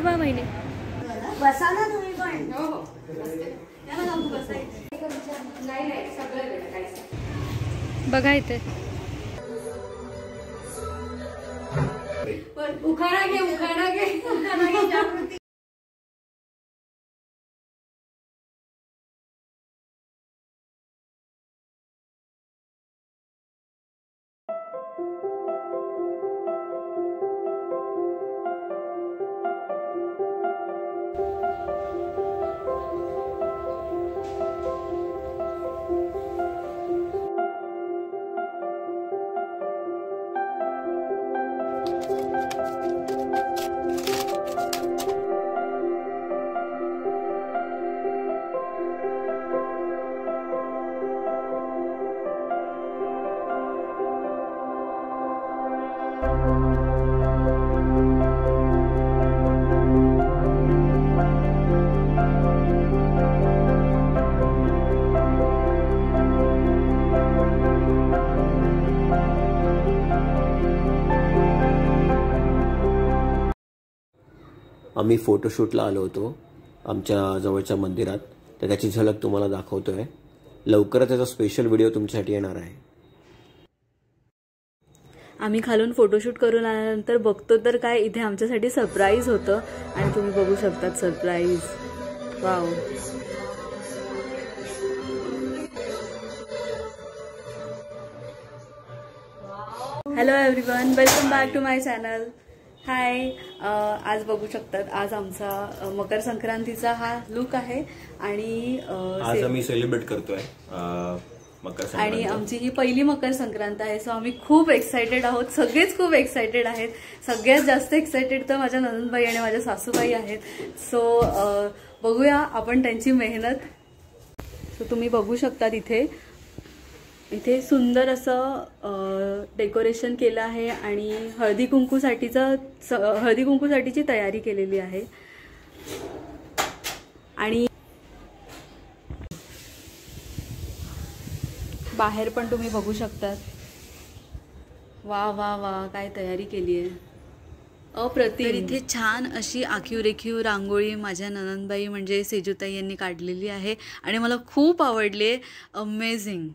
इथे पहा महिने बसा ना तुम्ही पण. हो हो नाही नाही सगळं काहीच बघा इथे. उखाणा घे उखाणा घे उखाणा घे जागृती. आम्ही फोटोशूटला आलो होतो आमच्या जवळच्या मंदिरात, तर त्याची झलक तुम्हाला दाखवतोय. लवकरच त्याचा स्पेशल व्हिडिओ तुमच्यासाठी येणार आहे. आम्ही खालून फोटोशूट करून आल्यानंतर बघतो तर काय इथे आमच्यासाठी सरप्राईज होतं आणि तुम्ही बघू शकतात surprise. Wow. Hello everyone, welcome back to my channel. Hi. आज बघू शकतात आज आमचा मकर संक्रांतीचा हा लुक आहे आणि आज आम्ही सेलिब्रेट करतोय मकर संक्रांत आणि आमची ही पहिली मकर संक्रांत आहे. सो आम्ही खूप एक्सायटेड आहोत, सगळेच खूप एक्सायटेड आहेत. सगळ्यात जास्त एक्सायटेड तर माझ्या नंदबाई आणि माझ्या सासूबाई आहेत. सो बघूया आपण त्यांची मेहनत. सो तुम्ही बघू शकतात इथे सुंदर असं डेकोरेशन केलं आहे आणि हळदी कुंकूसाठीची तयारी केलेली आहे. आणि बाहेर पण तुम्ही बघू शकतात. वा वा वा, काय तयारी केली आहे अप्रतिम. इथे छान अशी आखीव रेखीव रांगोळी माझ्या ननंदबाई म्हणजे सेजूताई यांनी काढलेली आहे आणि मला खूप आवडली. अमेझिंग.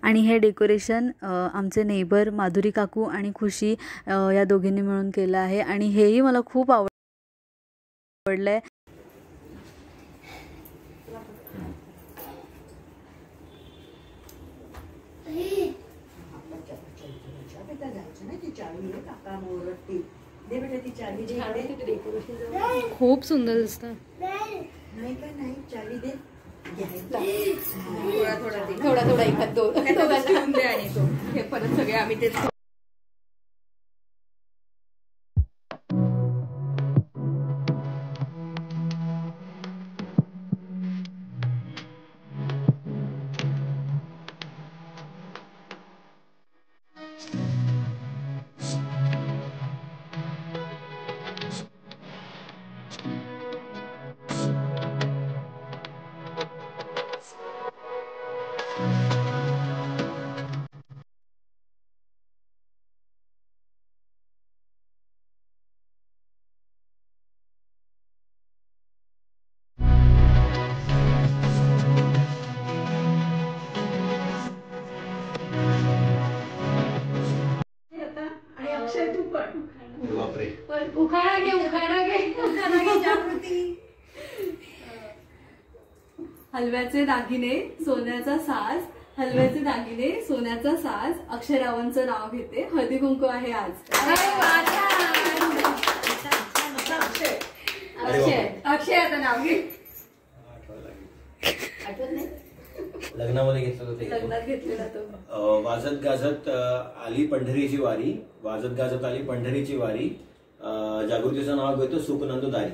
आणि हे डेकोरेशन आमचे नेबर माधुरी काकू आणि खुशी या दोघींनी मिळून केलं आहे आणि हेही मला खूप आवडलंय. खूप सुंदर दिसतं. थोडा थोडा एखाद दोन ठेवून दे आणि तो हे परत सगळे आम्ही ते उखाणा घे उखाणा घे उखाणा घे जागृती. हलव्याचे दागिने सोन्याचा साज, हलव्याचे दागिने सोन्याचा साज, अक्षरावांचं नाव घेते, हळदी कुंकू आहे आज. अक्षय आता नाव घे. आठवत नाही लग्नामध्ये घेतलं होतं. लग्नात घेतलेला तो. वाजत गाजत आली पंढरीची वारी, वाजत गाजत आली पंढरीची वारी, जागृतीचं नाव घेतो सुखनंदू दारी.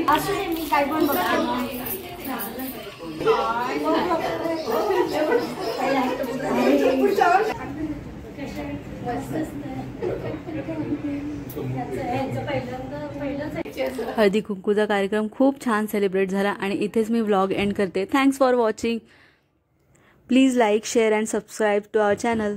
असू दे, मी काय पण बघते. हळदी कुंकूचा कार्यक्रम खूप छान सेलिब्रेट झाला आणि इथेच मी व्लॉग एंड करते. Thanks for watching. Please like, share and subscribe to our channel.